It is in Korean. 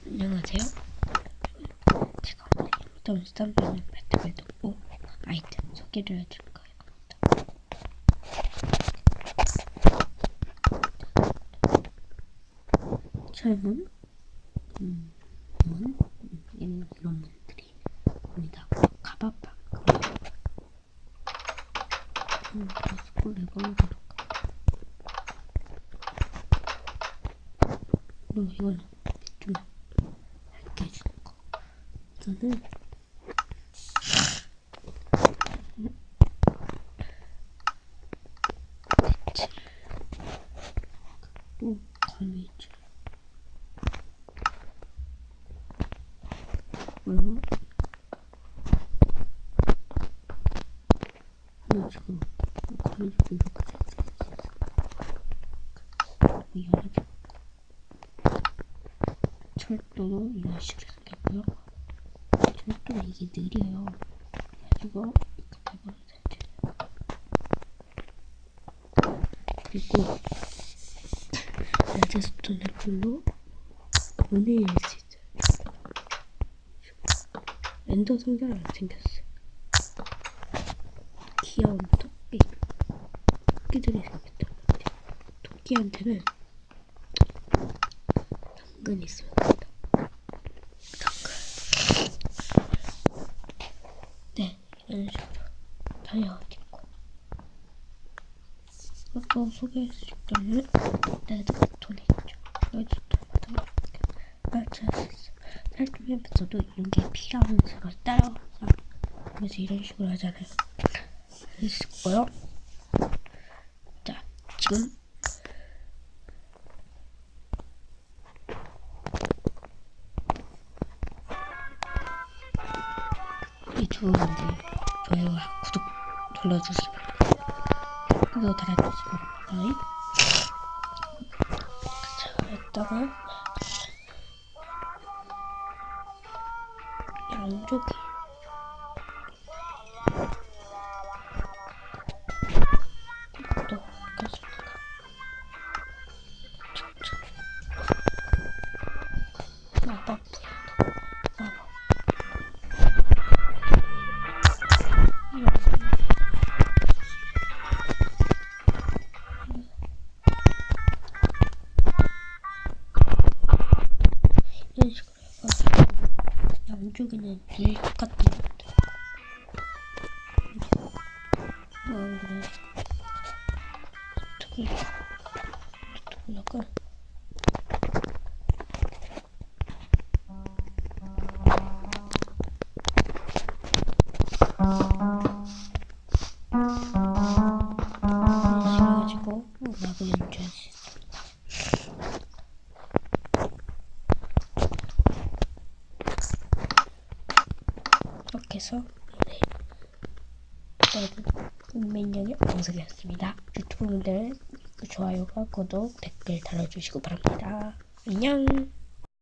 안녕하세요. 제가 오늘 어떤 스탬프는 배틀을 듣고 아이템 소개를 해줄 거예요. 철문, 이런 문들이 입니다. 가바빵, 스쿨 해보는 거. 그리고 이거는 좀 밝게 해주는 거. 저는 대체 또 거미줄 그리고 이런 식으로 거미줄도 이렇게 설치해서 열어주고 철도도 이런 식으로 생겼고요. 철도가 이게 느려요. 그래가지고 이렇게 대본을 설치해요. 그리고 레드스톤의 불로 문을 열 수 있어요. 엔더 상자랑 생겼어요. 귀여운 토끼들이 생겼던 것 같아요. 토끼한테는 당근이 있어요. 당근. 네, 이런 식으로 달려있고. 또 소개해주자면 레드스톤이 있죠. 레드스톤마다 이렇게 맞출 수 있어요. 살점에서도 이런 게 필요한 식으로 따라가서 그래서 이런 식으로 하잖아요. 있고요. 자, 지금 유튜브인데 좋아요와 구독 눌러주시고 댓글도 달아주시고 자, 이따가 양쪽이 또 켰습니다. 마법 이런 식으로 해가지고 양쪽에는 늘 똑같은 것 같아요. 그래서 약간 가지고 음악을 연주할 수 있습니다. 이렇게 해서 운명의 방송이었습니다. 유튜브 분들은 좋아요와 구독, 댓글 달아주시고 바랍니다. 안녕.